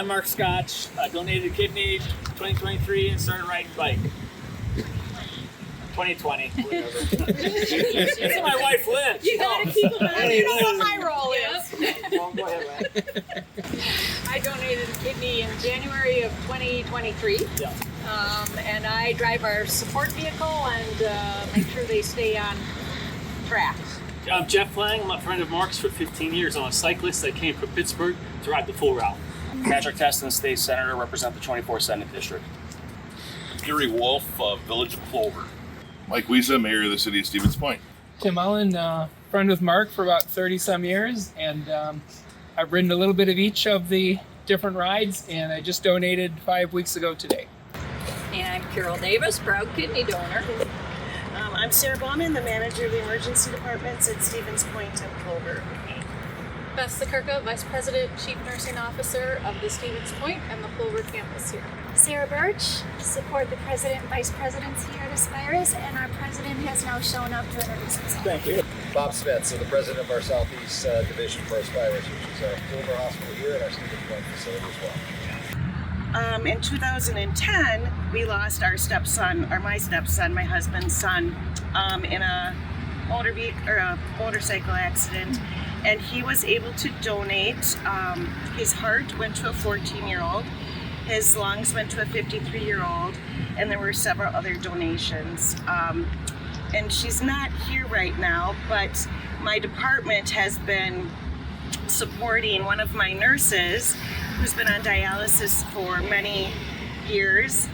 I'm Mark Scotch. I donated a kidney 2023 and started riding bike. 2020, whatever. That's where my wife lives. You gotta keep them on. You know what my role is. Well, go ahead, Ryan. I donated a kidney in January of 2023. Yeah. And I drive our support vehicle and make sure they stay on track. I'm Jeff Lang. I'm a friend of Mark's for 15 years. I'm a cyclist that came from Pittsburgh to ride the full route. Patrick Teston, State Senator, represent the 24th Senate District. Gary Wolf, Village of Clover. Mike Wiesa, Mayor of the City of Stevens Point. Tim Allen, friend with Mark for about 30 some years, and I've ridden a little bit of each of the different rides, and I just donated 5 weeks ago today. And I'm Carol Davis, proud kidney donor. I'm Sarah Bauman, the manager of the emergency departments at Stevens Point and Clover. Beth Sikirka, Vice President, Chief Nursing Officer of the Stevens Point and the Clover campus here. Sarah Birch, support the President and Vice Presidents here at Aspirus, and our President has now shown up to introduce himself. Thank you. Bob Smith, so the President of our Southeast Division for Aspirus, which is our Clover Hospital here and our Stevens Point facility as well. In 2010, we lost our stepson, or my stepson, my husband's son, in a motorcycle accident, and he was able to donate. His heart went to a 14-year-old, his lungs went to a 53-year-old, and there were several other donations. And she's not here right now, but my department has been supporting one of my nurses who's been on dialysis for many years.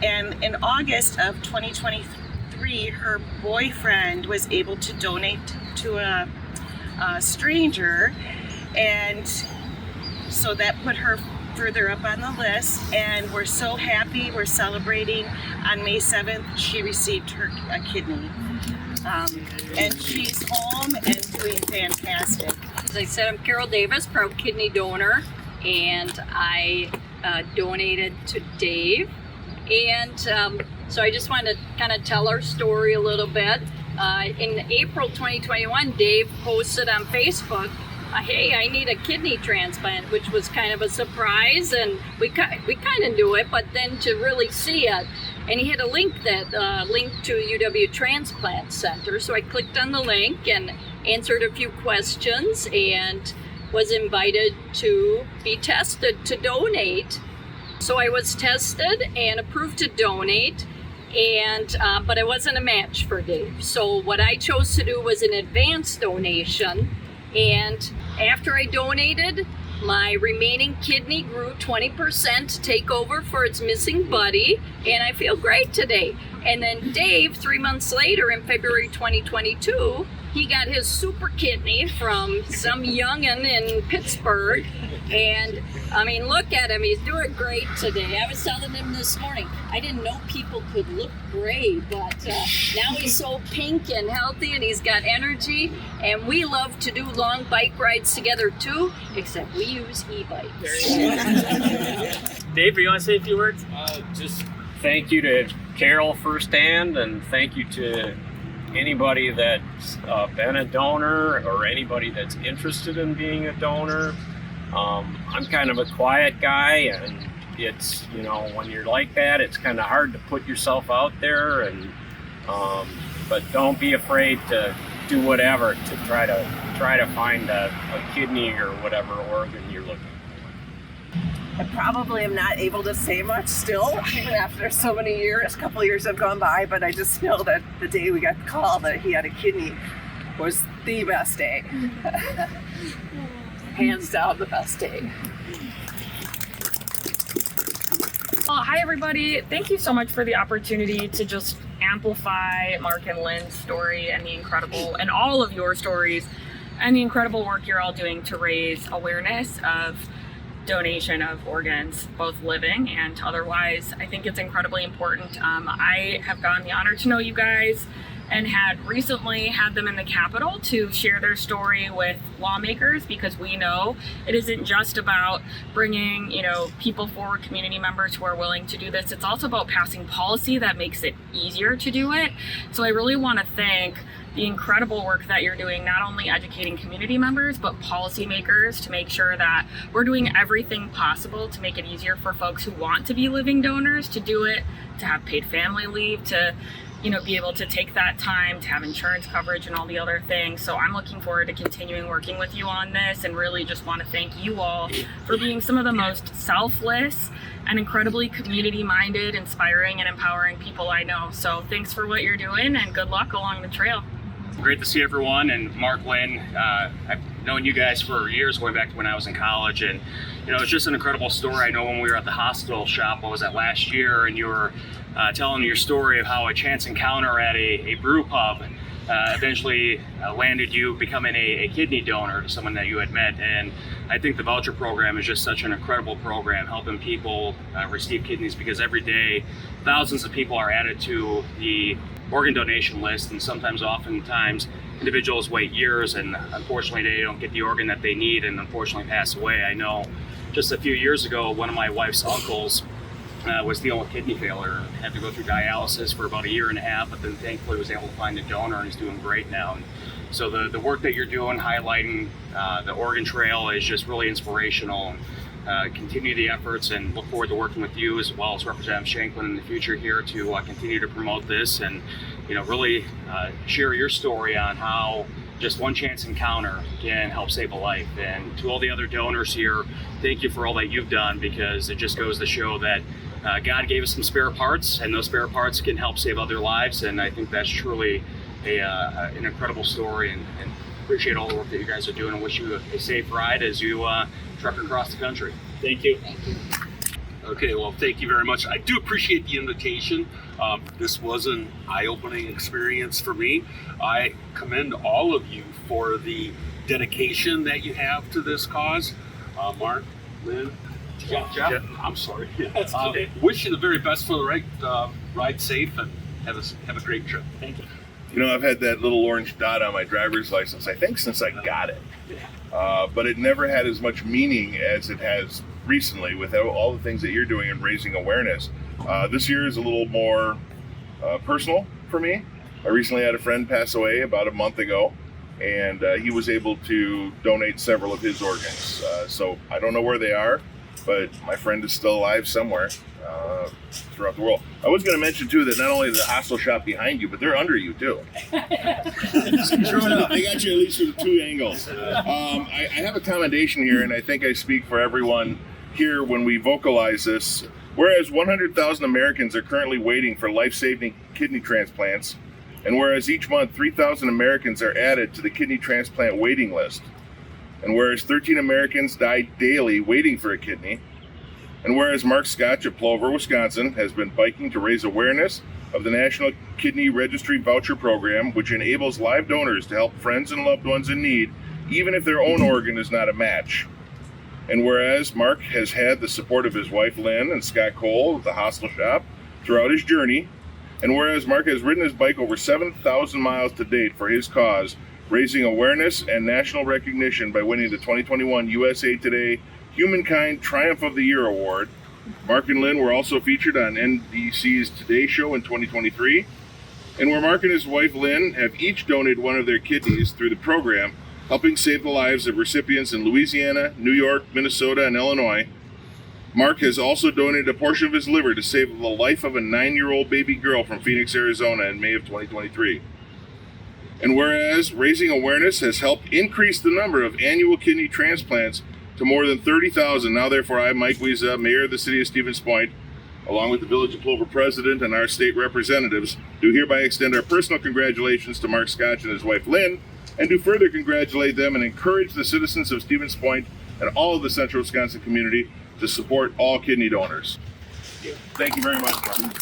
And in August of 2023, her boyfriend was able to donate to a stranger, and so that put her further up on the list, and we're so happy. We're celebrating. On May 7th, she received a kidney. And she's home and doing fantastic. As I said, I'm Carol Davis, proud kidney donor, and I donated to Dave. And so I just wanted to kind of tell our story a little bit. In April 2021, Dave posted on Facebook, hey, I need a kidney transplant, which was kind of a surprise, and we kind of knew it, but then to really see it, and he had a link that linked to UW Transplant Center, so I clicked on the link and answered a few questions and was invited to be tested to donate. So I was tested and approved to donate, and but I wasn't a match for Dave. So what I chose to do was an advance donation, and after I donated, my remaining kidney grew 20% to take over for its missing buddy, and I feel great today. And then Dave, 3 months later in February 2022, he got his super kidney from some youngin' in Pittsburgh. And I mean, look at him, he's doing great today. I was telling him this morning, I didn't know people could look gray, but now he's so pink and healthy and he's got energy. And we love to do long bike rides together too, except we use e-bikes. Dave, you want to say a few words? Just thank you to Carol firsthand, and thank you to anybody that's been a donor or anybody that's interested in being a donor. I'm kind of a quiet guy, and it's, you know, when you're like that, it's kind of hard to put yourself out there, and but don't be afraid to do whatever to try to find a kidney or whatever organ you're looking for. I probably am not able to say much still, even after so many years. A couple of years have gone by, but I just know that the day we got the call that he had a kidney was the best day. Hands down, the best day. Well, hi everybody. Thank you so much for the opportunity to just amplify Mark and Lynn's story and all of your stories and the incredible work you're all doing to raise awareness of donation of organs, both living and otherwise. I think it's incredibly important. I have gotten the honor to know you guys and had recently had them in the Capitol to share their story with lawmakers, because we know it isn't just about bringing, people forward, community members who are willing to do this. It's also about passing policy that makes it easier to do it. So I really want to thank the incredible work that you're doing, not only educating community members, but policymakers, to make sure that we're doing everything possible to make it easier for folks who want to be living donors to do it, to have paid family leave, to be able to take that time, to have insurance coverage and all the other things. So I'm looking forward to continuing working with you on this, and really just want to thank you all for being some of the most selfless and incredibly community-minded, inspiring, and empowering people I know. So thanks for what you're doing, and good luck along the trail. Great to see everyone. And Mark, Lynn, I've known you guys for years, going back to when I was in college, and it's just an incredible story. I know when we were at the hospital shop, what was that, last year, and you were telling your story of how a chance encounter at a brew pub eventually landed you becoming a kidney donor to someone that you had met. And I think the voucher program is just such an incredible program, helping people receive kidneys, because every day thousands of people are added to the organ donation list, and oftentimes individuals wait years, and unfortunately they don't get the organ that they need, and unfortunately pass away. I know just a few years ago, one of my wife's uncles was dealing with kidney failure, had to go through dialysis for about 1.5 years, but then thankfully was able to find a donor, and he's doing great now. And so the work that you're doing, highlighting the organ trail, is just really inspirational. Continue the efforts, and look forward to working with you as well as Representative Shanklin in the future here to continue to promote this, and really share your story on how just one chance encounter can help save a life. And to all the other donors here, thank you for all that you've done, because it just goes to show that God gave us some spare parts, and those spare parts can help save other lives. And I think that's truly an incredible story, and appreciate all the work that you guys are doing, and wish you a safe ride as you truck across the country. Thank you. Okay, well, thank you very much. I do appreciate the invitation. This was an eye-opening experience for me. I commend all of you for the dedication that you have to this cause. Mark, Lynn, Jeff, I'm sorry. Wish you the very best for the ride. Ride safe, and have a great trip. Thank you. I've had that little orange dot on my driver's license, I think, since I got it. But it never had as much meaning as it has recently, with all the things that you're doing and raising awareness. This year is a little more personal for me. I recently had a friend pass away about a month ago, and he was able to donate several of his organs. So I don't know where they are, but my friend is still alive somewhere throughout the world. I was going to mention too that not only the hostel shop behind you, but they're under you too. True enough, they got you at least from 2 angles. I have a commendation here, and I think I speak for everyone here when we vocalize this. Whereas 100,000 Americans are currently waiting for life-saving kidney transplants, and whereas each month 3,000 Americans are added to the kidney transplant waiting list, and whereas 13 Americans die daily waiting for a kidney, and whereas Mark Scotch of Plover, Wisconsin, has been biking to raise awareness of the National Kidney Registry Voucher Program, which enables live donors to help friends and loved ones in need, even if their own organ is not a match. And whereas Mark has had the support of his wife Lynn and Scott Cole of the hostel shop throughout his journey, and whereas Mark has ridden his bike over 7,000 miles to date for his cause, raising awareness and national recognition by winning the 2021 USA Today Humankind Triumph of the Year Award. Mark and Lynn were also featured on NBC's Today Show in 2023, and where Mark and his wife Lynn have each donated one of their kidneys through the program, helping save the lives of recipients in Louisiana, New York, Minnesota, and Illinois. Mark has also donated a portion of his liver to save the life of a 9-year-old baby girl from Phoenix, Arizona in May of 2023. And whereas raising awareness has helped increase the number of annual kidney transplants to more than 30,000, now therefore I, Mike Wiesa, Mayor of the City of Stevens Point, along with the Village of Plover President and our state representatives, do hereby extend our personal congratulations to Mark Scotch and his wife Lynn, and do further congratulate them and encourage the citizens of Stevens Point and all of the Central Wisconsin community to support all kidney donors. Thank you very much, Mark.